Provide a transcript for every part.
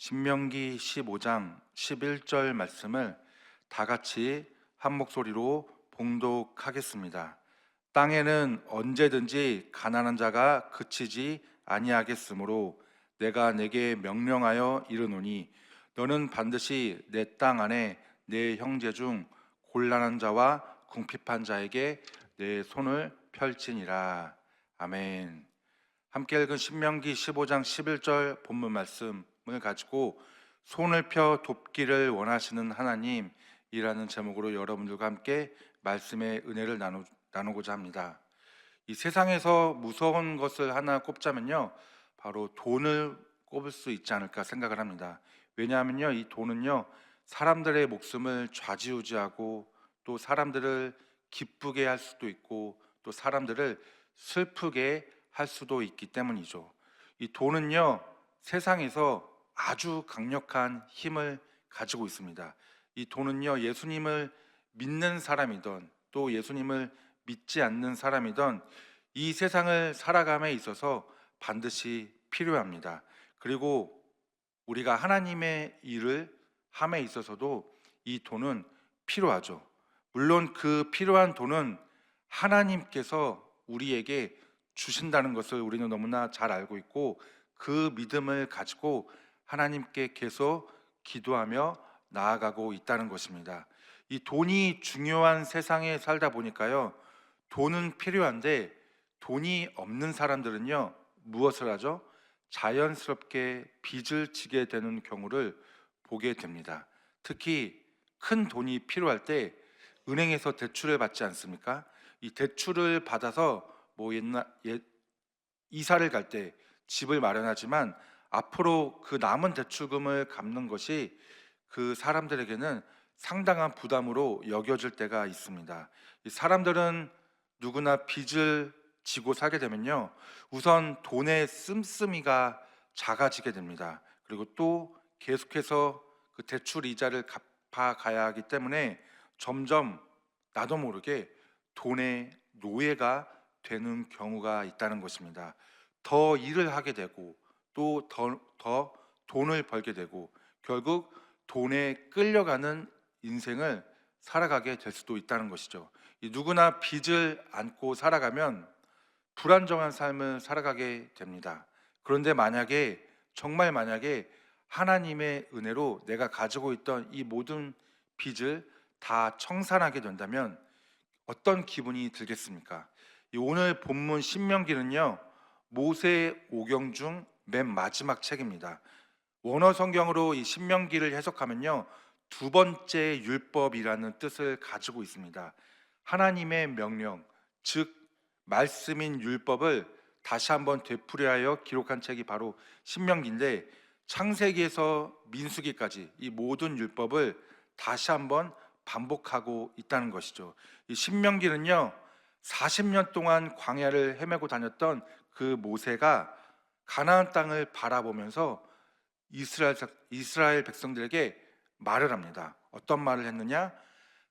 신명기 15장 11절 말씀을 다 같이 한 목소리로 봉독하겠습니다. 땅에는 언제든지 가난한 자가 그치지 아니하겠으므로 내가 내게 명령하여 이르노니 너는 반드시 내 땅 안에 내 형제 중 곤란한 자와 궁핍한 자에게 내 손을 펼치니라. 아멘. 함께 읽은 신명기 15장 11절 본문 말씀을 가지고 손을 펴 돕기를 원하시는 하나님이라는 제목으로 여러분들과 함께 말씀의 은혜를 나누고자 합니다. 이 세상에서 무서운 것을 하나 꼽자면요, 바로 돈을 꼽을 수 있지 않을까 생각을 합니다. 왜냐하면요, 이 돈은요 사람들의 목숨을 좌지우지하고 또 사람들을 기쁘게 할 수도 있고 또 사람들을 슬프게 할 수도 있기 때문이죠. 이 돈은요 세상에서 아주 강력한 힘을 가지고 있습니다. 이 돈은요 예수님을 믿는 사람이든 또 예수님을 믿지 않는 사람이든 이 세상을 살아감에 있어서 반드시 필요합니다. 그리고 우리가 하나님의 일을 함에 있어서도 이 돈은 필요하죠. 물론 그 필요한 돈은 하나님께서 우리에게 주신다는 것을 우리는 너무나 잘 알고 있고 그 믿음을 가지고 하나님께 계속 기도하며 나아가고 있다는 것입니다. 이 돈이 중요한 세상에 살다 보니까요, 돈은 필요한데 돈이 없는 사람들은요 무엇을 하죠? 자연스럽게 빚을 지게 되는 경우를 보게 됩니다. 특히 큰 돈이 필요할 때 은행에서 대출을 받지 않습니까? 이 대출을 받아서 이사를 갈 때 집을 마련하지만 앞으로 그 남은 대출금을 갚는 것이 그 사람들에게는 상당한 부담으로 여겨질 때가 있습니다. 이 사람들은 누구나 빚을 지고 살게 되면요, 우선 돈의 씀씀이가 작아지게 됩니다. 그리고 또 계속해서 그 대출 이자를 갚아가야 하기 때문에 점점 나도 모르게 돈의 노예가 되는 경우가 있다는 것입니다. 더 일을 하게 되고 또 더 돈을 벌게 되고 결국 돈에 끌려가는 인생을 살아가게 될 수도 있다는 것이죠. 누구나 빚을 안고 살아가면 불안정한 삶을 살아가게 됩니다. 그런데 정말 만약에 하나님의 은혜로 내가 가지고 있던 이 모든 빚을 다 청산하게 된다면 어떤 기분이 들겠습니까? 오늘 본문 신명기는요 모세 오경 중 맨 마지막 책입니다. 원어 성경으로 이 신명기를 해석하면요 두 번째 율법이라는 뜻을 가지고 있습니다. 하나님의 명령, 즉 말씀인 율법을 다시 한번 되풀이하여 기록한 책이 바로 신명기인데, 창세기에서 민수기까지 이 모든 율법을 다시 한번 반복하고 있다는 것이죠. 이 신명기는요 40년 동안 광야를 헤매고 다녔던 그 모세가 가나안 땅을 바라보면서 이스라엘 백성들에게 말을 합니다. 어떤 말을 했느냐?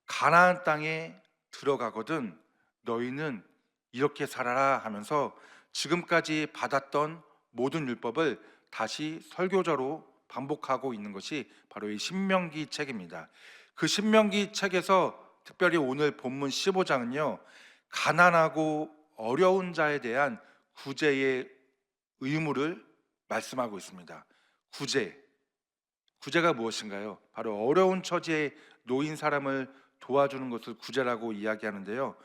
가나안 땅에 들어가거든 너희는 이렇게 살아라 하면서 지금까지 받았던 모든 율법을 다시 설교자로 반복하고 있는 것이 바로 이 신명기 책입니다. 그 신명기 책에서 특별히 오늘 본문 15장은요 가난하고 어려운 자에 대한 구제의 의무를 말씀하고 있습니다. 구제가 무엇인가요? 바로 어려운 처지에 놓인 사람을 도와주는 것을 구제라고 이야기하는데요,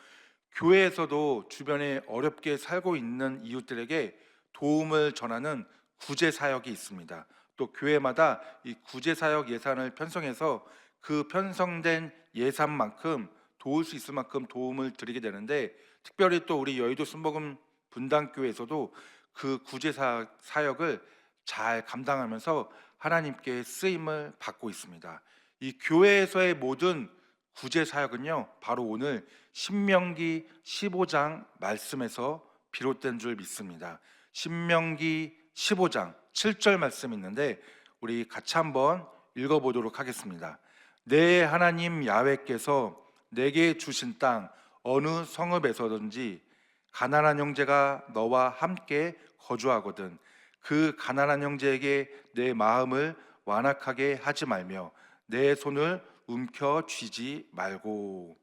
교회에서도 주변에 어렵게 살고 있는 이웃들에게 도움을 전하는 구제 사역이 있습니다. 또 교회마다 이 구제 사역 예산을 편성해서 그 편성된 예산만큼 도울 수 있을 만큼 도움을 드리게 되는데, 특별히 또 우리 여의도 순복음 분당교회에서도 그 구제 사역을 잘 감당하면서 하나님께 쓰임을 받고 있습니다. 이 교회에서의 모든 구제 사역은요 바로 오늘 신명기 15장 말씀에서 비롯된 줄 믿습니다. 신명기 15장 7절 말씀이 있는데 우리 같이 한번 읽어보도록 하겠습니다. 내 하나님 야훼께서 내게 주신 땅 어느 성읍에서든지 가난한 형제가 너와 함께 거주하거든 그 가난한 형제에게 내 마음을 완악하게 하지 말며 내 손을 움켜쥐지 말고.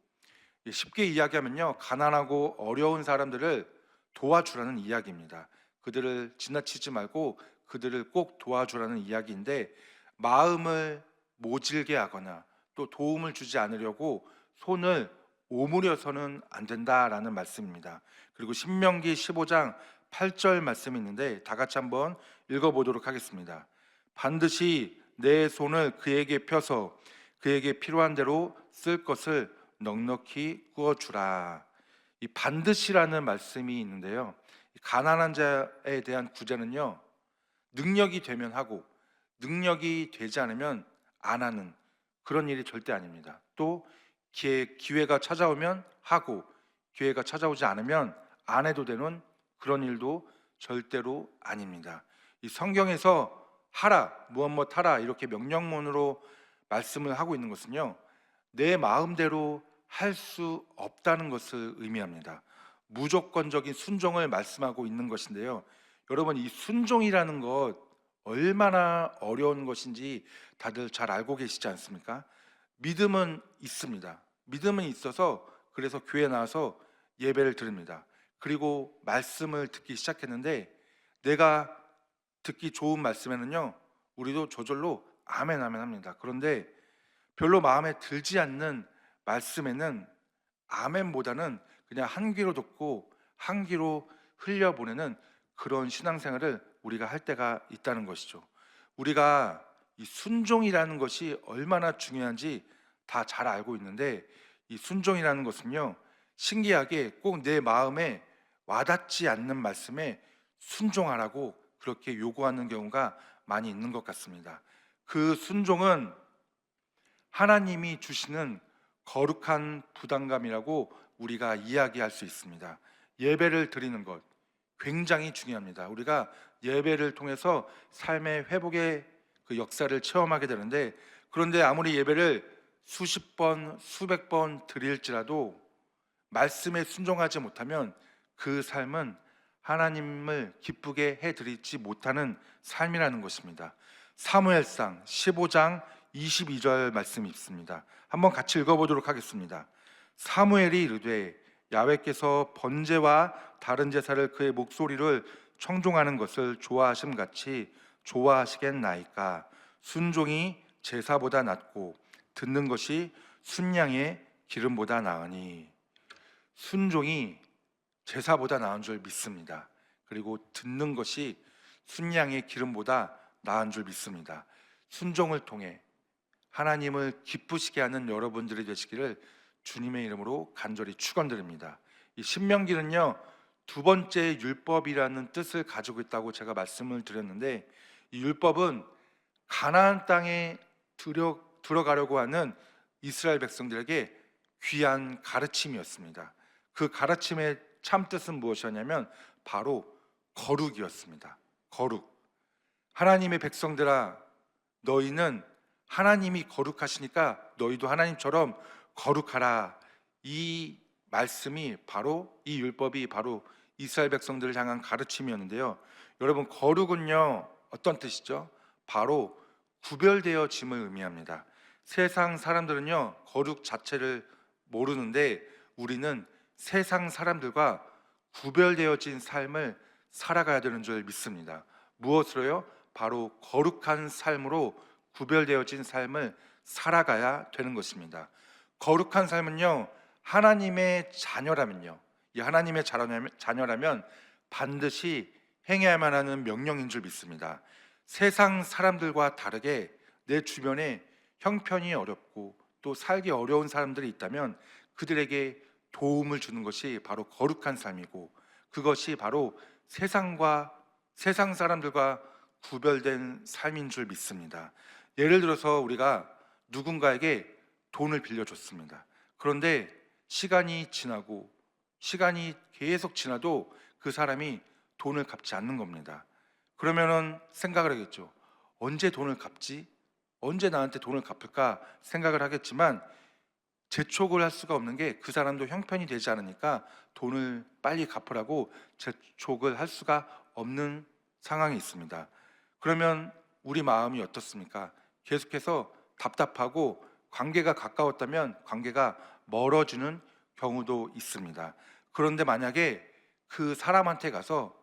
쉽게 이야기하면요, 가난하고 어려운 사람들을 도와주라는 이야기입니다. 그들을 지나치지 말고 그들을 꼭 도와주라는 이야기인데, 마음을 모질게 하거나 또 도움을 주지 않으려고 손을 오므려서는 안 된다라는 말씀입니다. 그리고 신명기 15장 8절 말씀이 있는데, 다 같이 한번 읽어보도록 하겠습니다. 반드시 내 손을 그에게 펴서 그에게 필요한 대로 쓸 것을 넉넉히 구워주라. 이 반드시라는 말씀이 있는데요, 가난한 자에 대한 구제는요, 능력이 되면 하고 능력이 되지 않으면 안 하는 그런 일이 절대 아닙니다. 또 기회가 찾아오면 하고 기회가 찾아오지 않으면 안 해도 되는 그런 일도 절대로 아닙니다. 이 성경에서 하라, 무엇 하라 이렇게 명령문으로 말씀을 하고 있는 것은요, 내 마음대로 할 수 없다는 것을 의미합니다. 무조건적인 순종을 말씀하고 있는 것인데요, 여러분, 이 순종이라는 것 얼마나 어려운 것인지 다들 잘 알고 계시지 않습니까? 믿음은 있습니다. 믿음은 있어서 그래서 교회 나와서 예배를 드립니다. 그리고 말씀을 듣기 시작했는데, 내가 듣기 좋은 말씀에는요, 우리도 저절로 아멘 아멘 합니다. 그런데 별로 마음에 들지 않는 말씀에는 아멘보다는 그냥 한 귀로 듣고 한 귀로 흘려보내는 그런 신앙생활을 우리가 할 때가 있다는 것이죠. 우리가 이 순종이라는 것이 얼마나 중요한지 다 잘 알고 있는데, 이 순종이라는 것은요, 신기하게 꼭 내 마음에 와닿지 않는 말씀에 순종하라고 그렇게 요구하는 경우가 많이 있는 것 같습니다. 그 순종은 하나님이 주시는 거룩한 부담감이라고 우리가 이야기할 수 있습니다. 예배를 드리는 것 굉장히 중요합니다. 우리가 예배를 통해서 삶의 회복의 그 역사를 체험하게 되는데, 그런데 아무리 예배를 수십 번, 수백 번 드릴지라도 말씀에 순종하지 못하면 그 삶은 하나님을 기쁘게 해드리지 못하는 삶이라는 것입니다. 사무엘상 15장 22절 말씀이 있습니다. 한번 같이 읽어보도록 하겠습니다. 사무엘이 이르되 야훼께서 번제와 다른 제사를 그의 목소리를 청종하는 것을 좋아하심 같이 좋아하시겠나이까. 순종이 제사보다 낫고 듣는 것이 순양의 기름보다 나으니. 순종이 제사보다 나은 줄 믿습니다. 그리고 듣는 것이 순양의 기름보다 나은 줄 믿습니다. 순종을 통해 하나님을 기쁘시게 하는 여러분들이 되시기를 주님의 이름으로 간절히 축원드립니다. 이 신명기는요, 두 번째 율법이라는 뜻을 가지고 있다고 제가 말씀을 드렸는데, 이 율법은 가나안 땅에 들어가려고 하는 이스라엘 백성들에게 귀한 가르침이었습니다. 그 가르침의 참 뜻은 무엇이었냐면 바로 거룩이었습니다. 거룩. 하나님의 백성들아, 너희는 하나님이 거룩하시니까 너희도 하나님처럼 거룩하라. 이 말씀이 바로, 이 율법이 바로 이스라엘 백성들을 향한 가르침이었는데요, 여러분, 거룩은요 어떤 뜻이죠? 바로 구별되어짐을 의미합니다. 세상 사람들은요 거룩 자체를 모르는데, 우리는 세상 사람들과 구별되어진 삶을 살아가야 되는 줄 믿습니다. 무엇으로요? 바로 거룩한 삶으로 구별되어진 삶을 살아가야 되는 것입니다. 거룩한 삶은요, 하나님의 자녀라면요, 이 하나님의 자녀라면 반드시 행해야만 하는 명령인 줄 믿습니다. 세상 사람들과 다르게 내 주변에 형편이 어렵고 또 살기 어려운 사람들이 있다면 그들에게 도움을 주는 것이 바로 거룩한 삶이고, 그것이 바로 세상 사람들과 구별된 삶인 줄 믿습니다. 예를 들어서 우리가 누군가에게 돈을 빌려줬습니다. 그런데 시간이 계속 지나도 그 사람이 돈을 갚지 않는 겁니다. 그러면은 생각을 하겠죠. 언제 돈을 갚지? 언제 나한테 돈을 갚을까 생각을 하겠지만, 재촉을 할 수가 없는 게 그 사람도 형편이 되지 않으니까 돈을 빨리 갚으라고 재촉을 할 수가 없는 상황이 있습니다. 그러면 우리 마음이 어떻습니까? 계속해서 답답하고 관계가 가까웠다면 관계가 멀어지는 경우도 있습니다. 그런데 만약에 그 사람한테 가서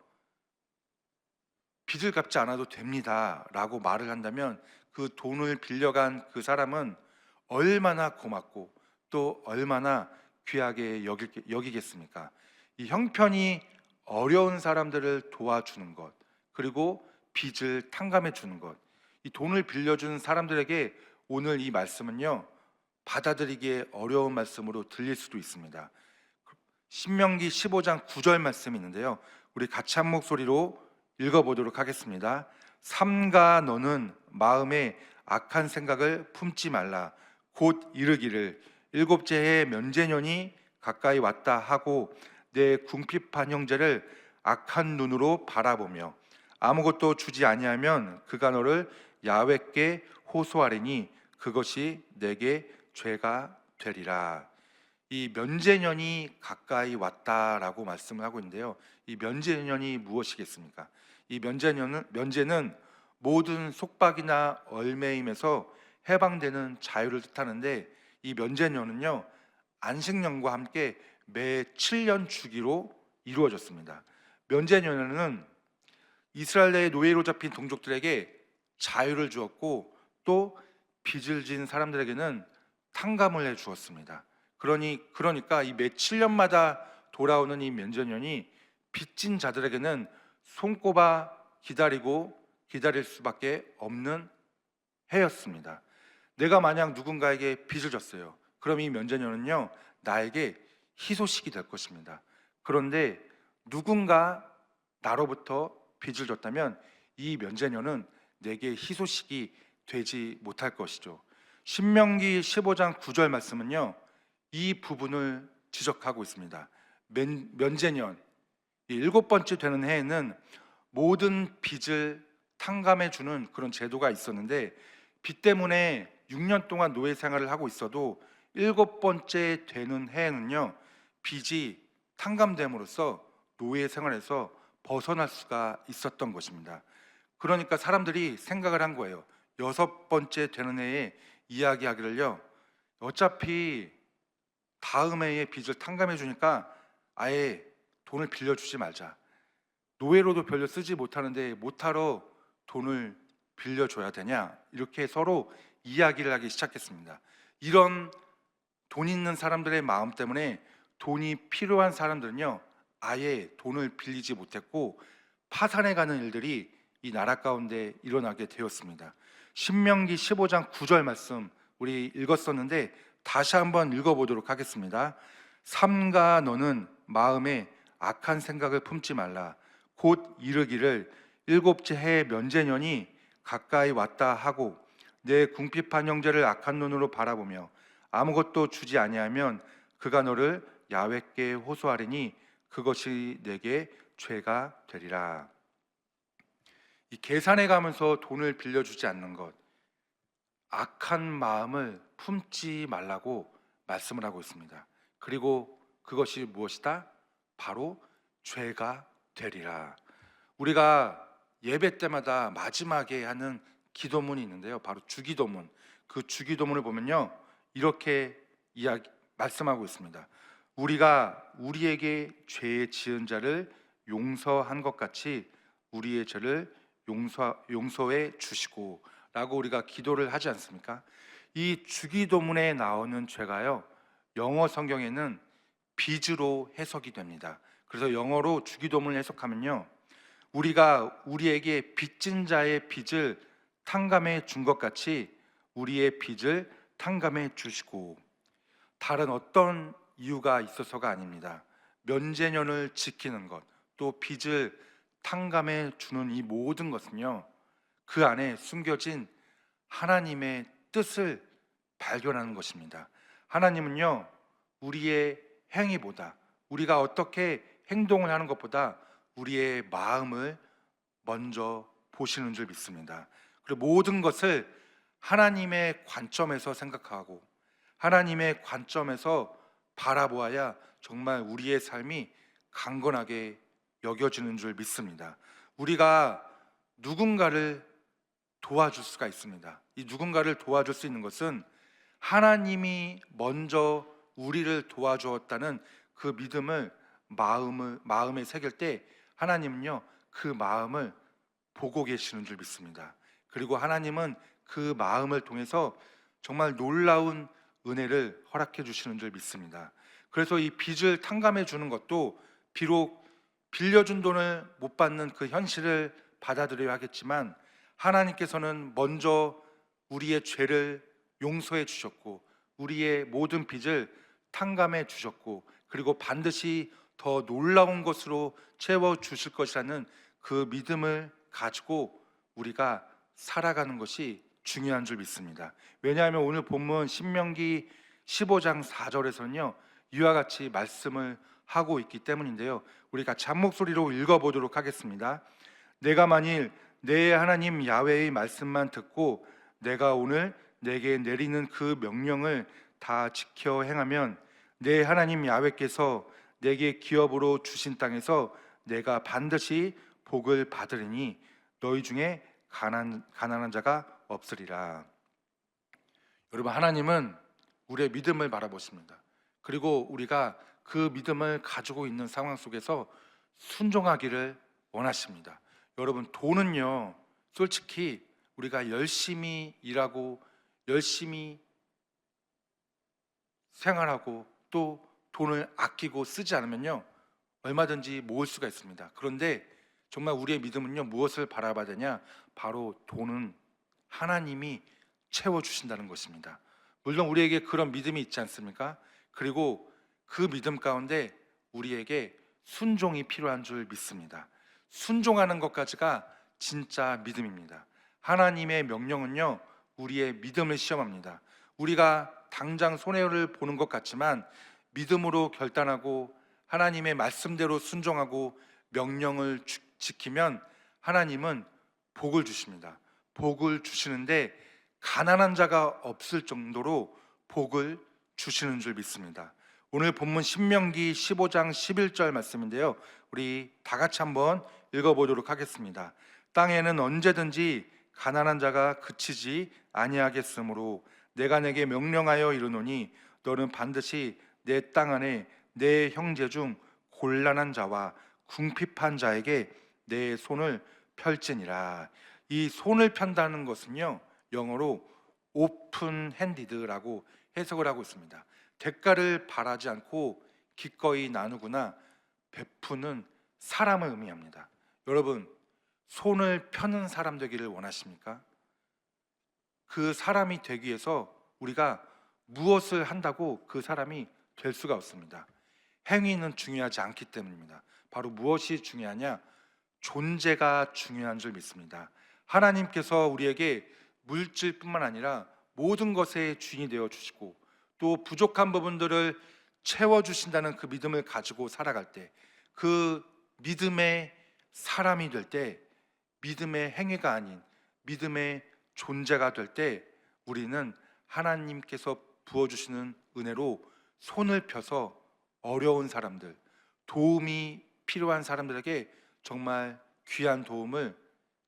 빚을 갚지 않아도 됩니다라고 말을 한다면 그 돈을 빌려간 그 사람은 얼마나 고맙고 또 얼마나 귀하게 여기겠습니까? 이 형편이 어려운 사람들을 도와주는 것, 그리고 빚을 탕감해 주는 것, 이 돈을 빌려준 사람들에게 오늘 이 말씀은요, 받아들이기에 어려운 말씀으로 들릴 수도 있습니다. 신명기 15장 9절 말씀이 있는데요, 우리 같이 한 목소리로 읽어보도록 하겠습니다. 삼가 너는 마음에 악한 생각을 품지 말라. 곧 이르기를 일곱째 해 면제년이 가까이 왔다 하고 내 궁핍한 형제를 악한 눈으로 바라보며 아무것도 주지 아니하면 그가 너를 야훼께 호소하리니 그것이 내게 죄가 되리라. 이 면제년이 가까이 왔다라고 말씀을 하고 있는데요, 이 면제년이 무엇이겠습니까? 이 면제는 모든 속박이나 얼매임에서 해방되는 자유를 뜻하는데, 이 면제년은요, 안식년과 함께 매 7년 주기로 이루어졌습니다. 면제년에는 이스라엘 내 노예로 잡힌 동족들에게 자유를 주었고 또 빚을 진 사람들에게는 탕감을 해 주었습니다. 그러니까 이 매 7년마다 돌아오는 이 면제년이 빚진 자들에게는 손꼽아 기다릴 수밖에 없는 해였습니다. 내가 만약 누군가에게 빚을 졌어요. 그럼 이 면제년은요, 나에게 희소식이 될 것입니다. 그런데 누군가 나로부터 빚을 졌다면 이 면제년은 내게 희소식이 되지 못할 것이죠. 신명기 15장 9절 말씀은요, 이 부분을 지적하고 있습니다. 면제년, 일곱 번째 되는 해에는 모든 빚을 탕감해 주는 그런 제도가 있었는데, 빚 때문에 6년 동안 노예 생활을 하고 있어도 일곱 번째 되는 해에는요, 빚이 탕감됨으로써 노예 생활에서 벗어날 수가 있었던 것입니다. 그러니까 사람들이 생각을 한 거예요. 여섯 번째 되는 해에 이야기하기를요, 어차피 다음 해에 빚을 탕감해 주니까 아예 돈을 빌려주지 말자. 노예로도 별로 쓰지 못하는데 못하러 돈을 빌려줘야 되냐, 이렇게 서로 이야기를 하기 시작했습니다. 이런 돈 있는 사람들의 마음 때문에 돈이 필요한 사람들은요, 아예 돈을 빌리지 못했고 파산해가는 일들이 이 나라 가운데 일어나게 되었습니다. 신명기 15장 9절 말씀 우리 읽었었는데 다시 한번 읽어보도록 하겠습니다. 삼가 너는 마음에 악한 생각을 품지 말라. 곧 이르기를 일곱째 해 면제년이 가까이 왔다 하고 내 궁핍한 형제를 악한 눈으로 바라보며 아무것도 주지 아니하면 그가 너를 야훼께 호소하리니 그것이 내게 죄가 되리라. 이 계산해 가면서 돈을 빌려주지 않는 것, 악한 마음을 품지 말라고 말씀을 하고 있습니다. 그리고 그것이 무엇이다? 바로 죄가 되리라. 우리가 예배 때마다 마지막에 하는 기도문이 있는데요, 바로 주기도문. 그 주기도문을 보면요, 이렇게 말씀하고 있습니다. 우리가 우리에게 죄 지은 자를 용서한 것 같이 우리의 죄를 용서해 주시고 라고 우리가 기도를 하지 않습니까? 이 주기도문에 나오는 죄가요, 영어 성경에는 빚으로 해석이 됩니다. 그래서 영어로 주기도문을 해석하면요, 우리가 우리에게 빚진 자의 빚을 탕감해 준 것 같이 우리의 빚을 탕감해 주시고, 다른 어떤 이유가 있어서가 아닙니다. 면제년을 지키는 것, 또 빚을 탕감해 주는 이 모든 것은요, 그 안에 숨겨진 하나님의 뜻을 발견하는 것입니다. 하나님은요, 우리의 행위보다, 우리가 어떻게 행동을 하는 것보다 우리의 마음을 먼저 보시는 줄 믿습니다. 그리고 모든 것을 하나님의 관점에서 생각하고 하나님의 관점에서 바라보아야 정말 우리의 삶이 강건하게 여겨지는 줄 믿습니다. 우리가 누군가를 도와줄 수가 있습니다. 이 누군가를 도와줄 수 있는 것은 하나님이 먼저 우리를 도와주었다는 그 믿음을 마음에 새길 때 하나님은요 그 마음을 보고 계시는 줄 믿습니다. 그리고 하나님은 그 마음을 통해서 정말 놀라운 은혜를 허락해 주시는 줄 믿습니다. 그래서 이 빚을 탕감해 주는 것도 비록 빌려준 돈을 못 받는 그 현실을 받아들여야 하겠지만 하나님께서는 먼저 우리의 죄를 용서해 주셨고 우리의 모든 빚을 탕감해 주셨고 그리고 반드시 더 놀라운 것으로 채워 주실 것이라는 그 믿음을 가지고 우리가 살아가는 것이 중요한 줄 믿습니다. 왜냐하면 오늘 본문 신명기 15장 4절에서는요 이와 같이 말씀을 하고 있기 때문인데요. 우리 같이 한 목소리로 읽어보도록 하겠습니다. 내가 만일 내 하나님 야훼의 말씀만 듣고 내가 오늘 내게 내리는 그 명령을 다 지켜 행하면 내 하나님 야훼께서 내게 기업으로 주신 땅에서 내가 반드시 복을 받으리니 너희 중에 가난한 자가 없으리라. 여러분, 하나님은 우리의 믿음을 바라보십니다. 그리고 우리가 그 믿음을 가지고 있는 상황 속에서 순종하기를 원하십니다. 여러분, 돈은요 솔직히 우리가 열심히 일하고 열심히 생활하고 또 돈을 아끼고 쓰지 않으면요 얼마든지 모을 수가 있습니다. 그런데 정말 우리의 믿음은요 무엇을 바라봐야 되냐? 바로 돈은 하나님이 채워주신다는 것입니다. 물론 우리에게 그런 믿음이 있지 않습니까? 그리고 그 믿음 가운데 우리에게 순종이 필요한 줄 믿습니다. 순종하는 것까지가 진짜 믿음입니다. 하나님의 명령은요 우리의 믿음을 시험합니다. 우리가 당장 손해를 보는 것 같지만 믿음으로 결단하고 하나님의 말씀대로 순종하고 명령을 지키면 하나님은 복을 주십니다. 복을 주시는데 가난한 자가 없을 정도로 복을 주시는 줄 믿습니다. 오늘 본문 신명기 15장 11절 말씀인데요 우리 다 같이 한번 읽어보도록 하겠습니다. 땅에는 언제든지 가난한 자가 그치지 아니하겠으므로 내가 내게 명령하여 이르노니 너는 반드시 내 땅 안에 내 형제 중 곤란한 자와 궁핍한 자에게 내 손을 펼지니라. 이 손을 편다는 것은요 영어로 오픈 핸디드라고 해석을 하고 있습니다. 대가를 바라지 않고 기꺼이 나누거나 베푸는 사람을 의미합니다. 여러분, 손을 펴는 사람 되기를 원하십니까? 그 사람이 되기 위해서 우리가 무엇을 한다고 그 사람이 될 수가 없습니다. 행위는 중요하지 않기 때문입니다. 바로 무엇이 중요하냐? 존재가 중요한 줄 믿습니다. 하나님께서 우리에게 물질뿐만 아니라 모든 것의 주인이 되어 주시고 또 부족한 부분들을 채워주신다는 그 믿음을 가지고 살아갈 때, 그 믿음의 사람이 될 때, 믿음의 행위가 아닌 믿음의 존재가 될 때 우리는 하나님께서 부어주시는 은혜로 손을 펴서 어려운 사람들, 도움이 필요한 사람들에게 정말 귀한 도움을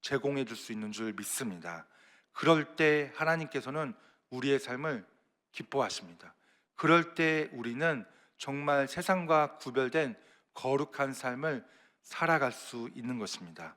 제공해 줄 수 있는 줄 믿습니다. 그럴 때 하나님께서는 우리의 삶을 기뻐하십니다. 그럴 때 우리는 정말 세상과 구별된 거룩한 삶을 살아갈 수 있는 것입니다.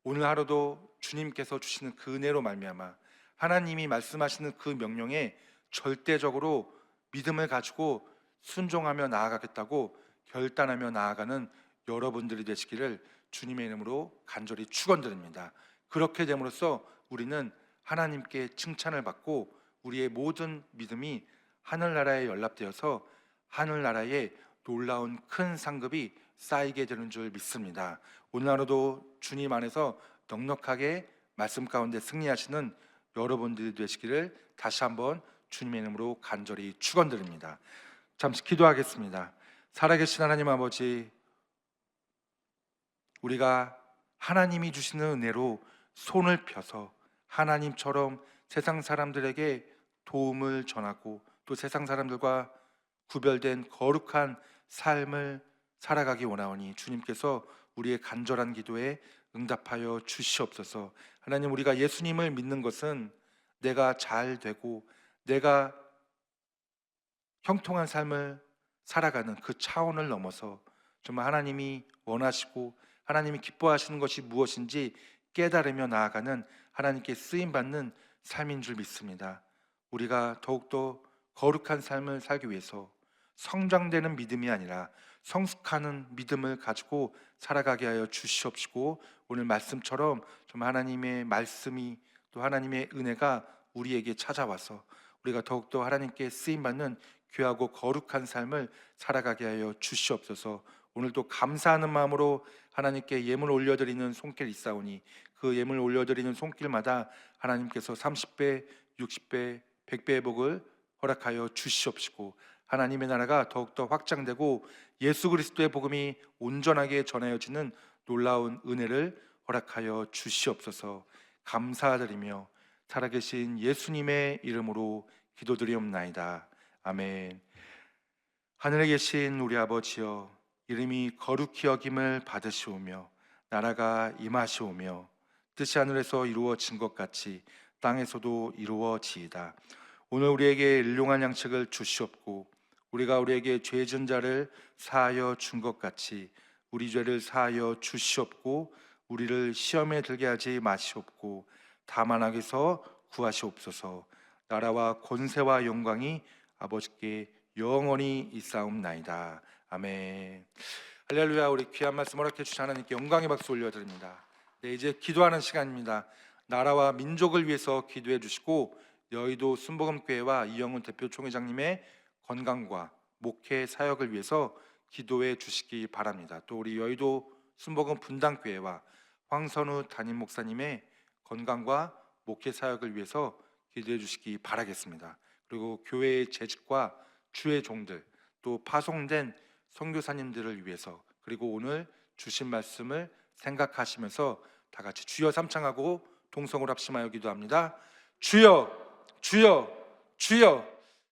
오늘 하루도 주님께서 주시는 그 은혜로 말미암아 하나님이 말씀하시는 그 명령에 절대적으로 믿음을 가지고 순종하며 나아가겠다고 결단하며 나아가는 여러분들이 되시기를 주님의 이름으로 간절히 축원드립니다. 그렇게 됨으로써 우리는 하나님께 칭찬을 받고 우리의 모든 믿음이 하늘나라에 연락되어서 하늘나라에 놀라운 큰 상급이 쌓이게 되는 줄 믿습니다. 오늘 하루도 주님 안에서 넉넉하게 말씀 가운데 승리하시는 여러분들이 되시기를 다시 한번 주님의 이름으로 간절히 축원드립니다. 잠시 기도하겠습니다. 살아계신 하나님 아버지, 우리가 하나님이 주시는 은혜로 손을 펴서 하나님처럼 세상 사람들에게 도움을 전하고 또 세상 사람들과 구별된 거룩한 삶을 살아가기 원하오니 주님께서 우리의 간절한 기도에 응답하여 주시옵소서. 하나님, 우리가 예수님을 믿는 것은 내가 잘 되고 내가 형통한 삶을 살아가는 그 차원을 넘어서 정말 하나님이 원하시고 하나님이 기뻐하시는 것이 무엇인지 깨달으며 나아가는 하나님께 쓰임받는 삶인 줄 믿습니다. 우리가 더욱더 거룩한 삶을 살기 위해서 성장되는 믿음이 아니라 성숙하는 믿음을 가지고 살아가게 하여 주시옵시고, 오늘 말씀처럼 좀 하나님의 말씀이 또 하나님의 은혜가 우리에게 찾아와서 우리가 더욱더 하나님께 쓰임받는 귀하고 거룩한 삶을 살아가게 하여 주시옵소서. 오늘도 감사하는 마음으로 하나님께 예물 올려드리는 손길 있사오니 그 예물 올려드리는 손길마다 하나님께서 30배, 60배, 100배의 복을 허락하여 주시옵시고, 하나님의 나라가 더욱더 확장되고 예수 그리스도의 복음이 온전하게 전하여지는 놀라운 은혜를 허락하여 주시옵소서. 감사드리며 살아계신 예수님의 이름으로 기도드리옵나이다. 아멘. 하늘에 계신 우리 아버지여, 이름이 거룩히 여김을 받으시오며 나라가 임하시오며 뜻이 하늘에서 이루어진 것 같이 땅에서도 이루어지이다. 오늘 우리에게 일용할 양식을 주시옵고 우리가 우리에게 죄 지은 자를 사하여 준 것 같이 우리 죄를 사하여 주시옵고 우리를 시험에 들게 하지 마시옵고 다만 악에서 구하시옵소서. 나라와 권세와 영광이 아버지께 영원히 있사옵나이다. 아멘. 할렐루야. 우리 귀한 말씀 허락해 주신 하나님께 영광의 박수 올려드립니다. 네, 이제 기도하는 시간입니다. 나라와 민족을 위해서 기도해 주시고 여의도 순복음교회와 이영훈 대표 총회장님의 건강과 목회 사역을 위해서 기도해 주시기 바랍니다. 또 우리 여의도 순복음 분당교회와 황선우 담임 목사님의 건강과 목회 사역을 위해서 기도해 주시기 바라겠습니다. 그리고 교회의 재직과 주의 종들, 또 파송된 선교사님들을 위해서, 그리고 오늘 주신 말씀을 생각하시면서 다 같이 주여 삼창하고 동성으로 합심하여 기도합니다. 주여, 주여, 주여.